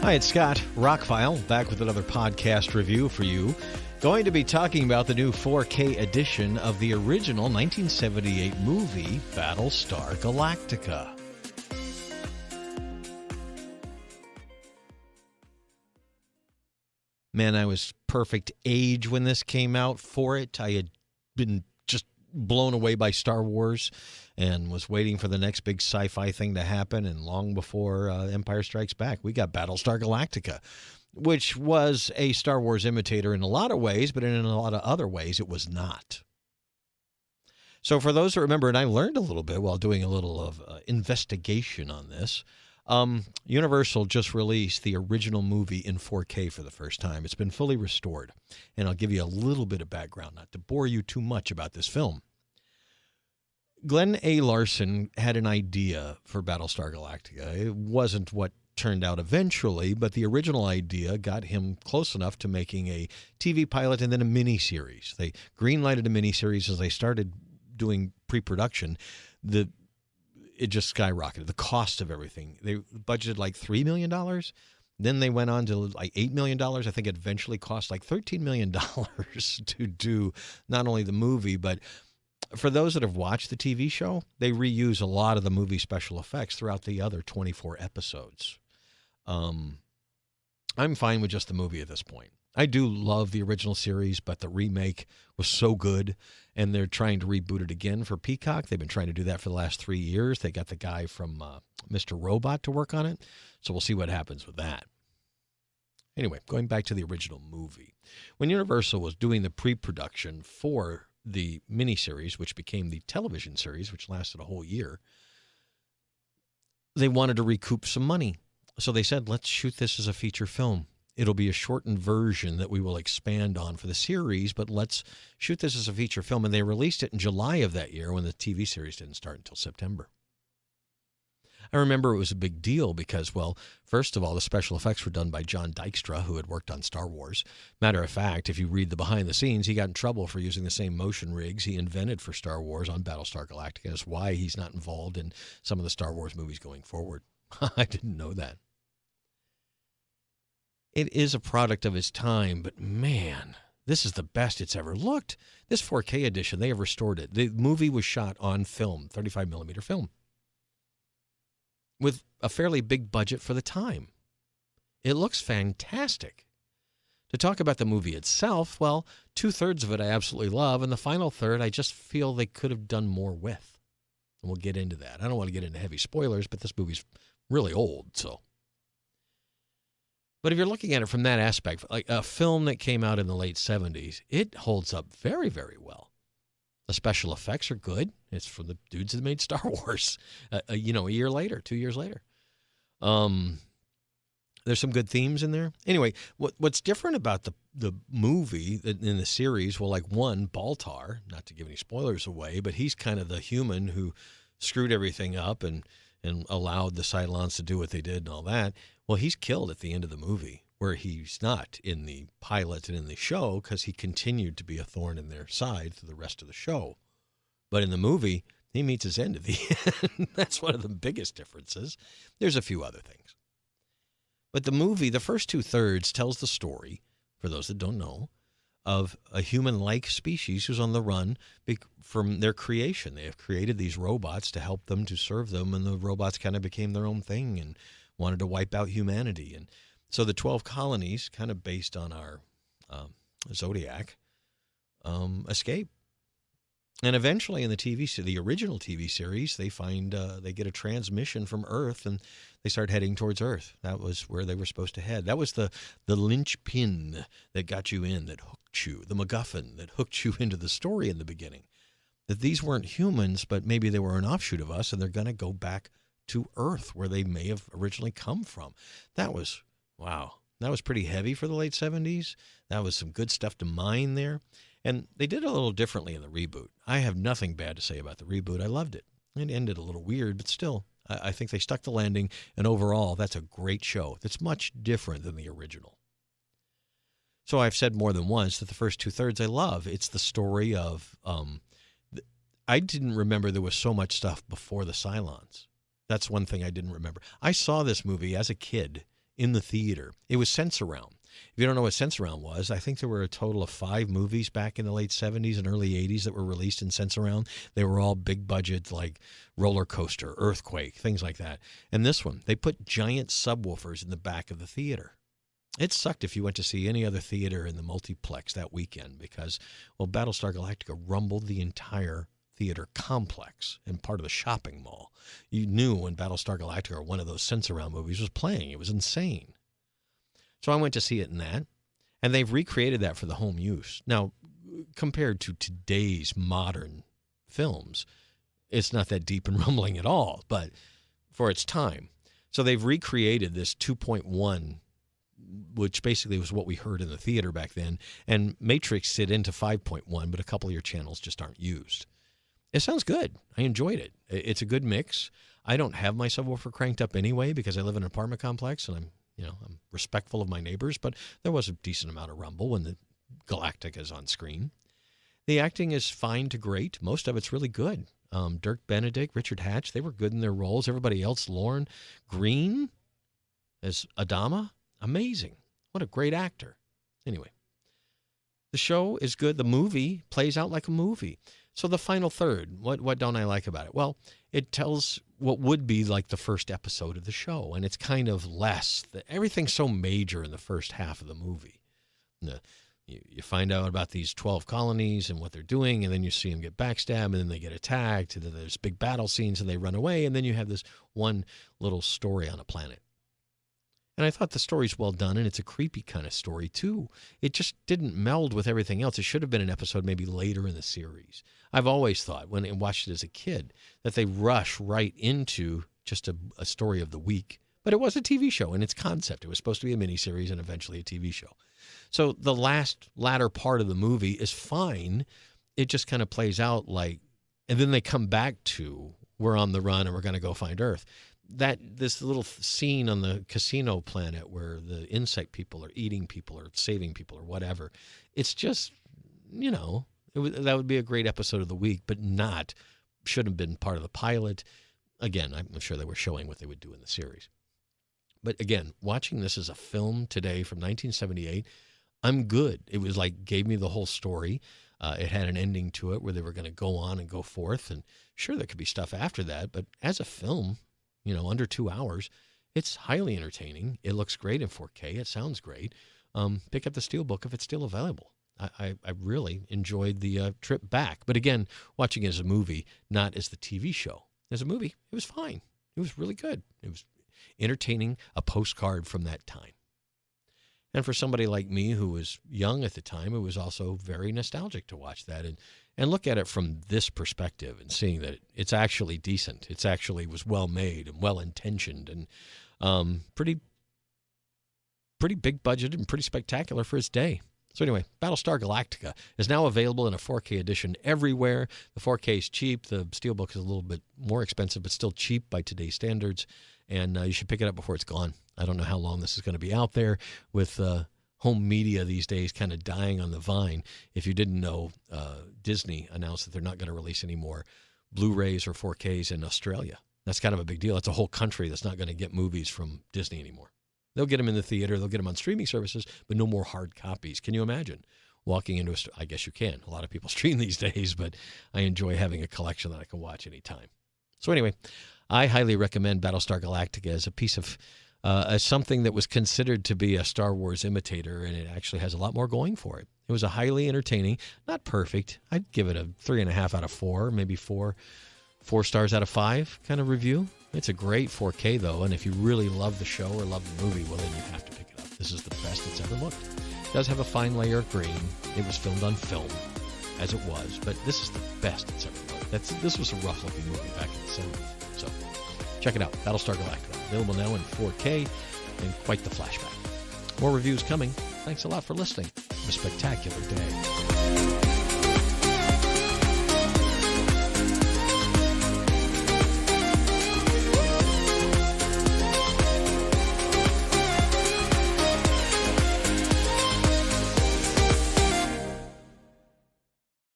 Hi, it's Scott, ROCKFILE, back with another podcast review for you. Going to be talking about the new 4K edition of the original 1978 movie, Battlestar Galactica. Man, I was perfect age when this came out for it. I had been just blown away by Star Wars and was waiting for the next big sci-fi thing to happen. And long before Empire Strikes Back, we got Battlestar Galactica, which was a Star Wars imitator in a lot of ways, but in a lot of other ways, it was not. So for those that remember, and I learned a little bit while doing a little of investigation on this, Universal just released the original movie in 4K for the first time. It's been fully restored, and I'll give you a little bit of background, not to bore you too much about this film. Glenn A. Larson had an idea for Battlestar Galactica. It wasn't what turned out eventually, but the original idea got him close enough to making a TV pilot and then a miniseries. They greenlighted a miniseries as they started doing pre-production. It just skyrocketed. The cost of everything. They budgeted like $3 million. Then they went on to like $8 million. I think it eventually cost like $13 million to do not only the movie, but for those that have watched the TV show, they reuse a lot of the movie special effects throughout the other 24 episodes. I'm fine with just the movie at this point. I do love the original series, but the remake was so good, and they're trying to reboot it again for Peacock. They've been trying to do that for the last 3 years. They got the guy from Mr. Robot to work on it, so we'll see what happens with that. Anyway, going back to the original movie. When Universal was doing the pre-production for the miniseries, which became the television series, which lasted a whole year, they wanted to recoup some money. So they said, let's shoot this as a feature film. It'll be a shortened version that we will expand on for the series, but let's shoot this as a feature film. And they released it in July of that year when the TV series didn't start until September. I remember it was a big deal because, well, first of all, the special effects were done by John Dykstra, who had worked on Star Wars. Matter of fact, if you read the behind the scenes, he got in trouble for using the same motion rigs he invented for Star Wars on Battlestar Galactica. That's why he's not involved in some of the Star Wars movies going forward. I didn't know that. It is a product of its time, but man, this is the best it's ever looked. This 4K edition, they have restored it. The movie was shot on film, 35 millimeter film, with a fairly big budget for the time. It looks fantastic. To talk about the movie itself, well, 2/3 of it I absolutely love, and the final third I just feel they could have done more with. And we'll get into that. I don't want to get into heavy spoilers, but this movie's really old, so. But if you're looking at it from that aspect, like a film that came out in the late 70s, it holds up very, very well. The special effects are good. It's from the dudes that made Star Wars, a year later, 2 years later. There's some good themes in there. Anyway, what's different about the movie in the series, well, like one, Baltar, not to give any spoilers away, but he's kind of the human who screwed everything up and allowed the Cylons to do what they did and all that. Well, he's killed at the end of the movie, where he's not in the pilot and in the show because he continued to be a thorn in their side through the rest of the show. But in the movie, he meets his end at the end. That's one of the biggest differences. There's a few other things. But the movie, the first 2/3, tells the story, for those that don't know, of a human-like species who's on the run from their creation. They have created these robots to help them, to serve them, and the robots kind of became their own thing and wanted to wipe out humanity. And so the 12 colonies, kind of based on our Zodiac, escape. And eventually in the original TV series, they find they get a transmission from Earth, and they start heading towards Earth. That was where they were supposed to head. That was the linchpin that got you in, that hooked you, the MacGuffin that hooked you into the story in the beginning. That these weren't humans, but maybe they were an offshoot of us, and they're going to go back to Earth, where they may have originally come from. That was, wow, that was pretty heavy for the late 70s. That was some good stuff to mine there. And they did it a little differently in the reboot. I have nothing bad to say about the reboot. I loved it. It ended a little weird, but still, I think they stuck the landing. And overall, that's a great show. That's much different than the original. So I've said more than once that the first 2/3 I love. It's the story of, I didn't remember there was so much stuff before the Cylons. That's one thing I didn't remember. I saw this movie as a kid in the theater. It was Sense-Around. If you don't know what Sense-Around was, I think there were a total of 5 movies back in the late 70s and early 80s that were released in Sense-Around. They were all big budget, like Roller Coaster, Earthquake, things like that. And this one, they put giant subwoofers in the back of the theater. It sucked if you went to see any other theater in the multiplex that weekend because, well, Battlestar Galactica rumbled the entire theater complex and part of the shopping mall. You knew when Battlestar Galactica or one of those Sense-Around movies was playing. It was insane. So I went to see it in that, and they've recreated that for the home use. Now, compared to today's modern films, it's not that deep and rumbling at all, but for its time. So they've recreated this 2.1, which basically was what we heard in the theater back then, and matrixed it into 5.1, but a couple of your channels just aren't used. It sounds good. I enjoyed it. It's a good mix. I don't have my subwoofer cranked up anyway because I live in an apartment complex, and I'm respectful of my neighbors, but there was a decent amount of rumble when the Galactica is on screen. The acting is fine to great. Most of it's really good. Dirk Benedict, Richard Hatch, they were good in their roles. Everybody else, Lauren Green as Adama, amazing. What a great actor. Anyway, the show is good. The movie plays out like a movie. So the final third, what don't I like about it? Well, it tells what would be like the first episode of the show, and it's kind of less. Everything's so major in the first half of the movie. You find out about these 12 colonies and what they're doing, and then you see them get backstabbed, and then they get attacked, and then there's big battle scenes, and they run away, and then you have this one little story on a planet. And I thought the story's well done, and it's a creepy kind of story, too. It just didn't meld with everything else. It should have been an episode maybe later in the series. I've always thought, when I watched it as a kid, that they rush right into just a story of the week. But it was a TV show in its concept. It was supposed to be a miniseries and eventually a TV show. So the latter part of the movie is fine. It just kind of plays out like, and then they come back to, we're on the run and we're going to go find Earth. This little scene on the casino planet where the insect people are eating people or saving people or whatever, it's just, that would be a great episode of the week, but should have been part of the pilot. Again, I'm sure they were showing what they would do in the series. But again, watching this as a film today from 1978, I'm good. It was like, gave me the whole story. It had an ending to it where they were going to go on and go forth. And sure, there could be stuff after that, but as a film, under 2 hours, it's highly entertaining. It looks great in 4K. It sounds great. Pick up the Steelbook if it's still available. I really enjoyed the trip back. But again, watching it as a movie, not as the TV show. As a movie, it was fine. It was really good. It was entertaining, a postcard from that time. And for somebody like me who was young at the time, it was also very nostalgic to watch that and look at it from this perspective and seeing that it's actually decent. It's actually was well made and well intentioned and pretty big budget and pretty spectacular for its day. So anyway, Battlestar Galactica is now available in a 4K edition everywhere. The 4K is cheap. The Steelbook is a little bit more expensive, but still cheap by today's standards. And you should pick it up before it's gone. I don't know how long this is going to be out there with home media these days kind of dying on the vine. If you didn't know, Disney announced that they're not going to release any more Blu-rays or 4Ks in Australia. That's kind of a big deal. It's a whole country that's not going to get movies from Disney anymore. They'll get them in the theater. They'll get them on streaming services, but no more hard copies. Can you imagine walking into I guess you can. A lot of people stream these days, but I enjoy having a collection that I can watch anytime. So anyway, I highly recommend Battlestar Galactica as a piece of as something that was considered to be a Star Wars imitator, and it actually has a lot more going for it. It was a highly entertaining, not perfect. I'd give it a 3.5 out of 4, maybe 4 stars out of 5 kind of review. It's a great 4K, though, and if you really love the show or love the movie, well, then you have to pick it up. This is the best it's ever looked. It does have a fine layer of green. It was filmed on film, as it was, but this is the best it's ever looked. This was a rough-looking movie back in the 70s. So check it out, Battlestar Galactica. Available now in 4K, and quite the flashback. More reviews coming. Thanks a lot for listening. Have a spectacular day.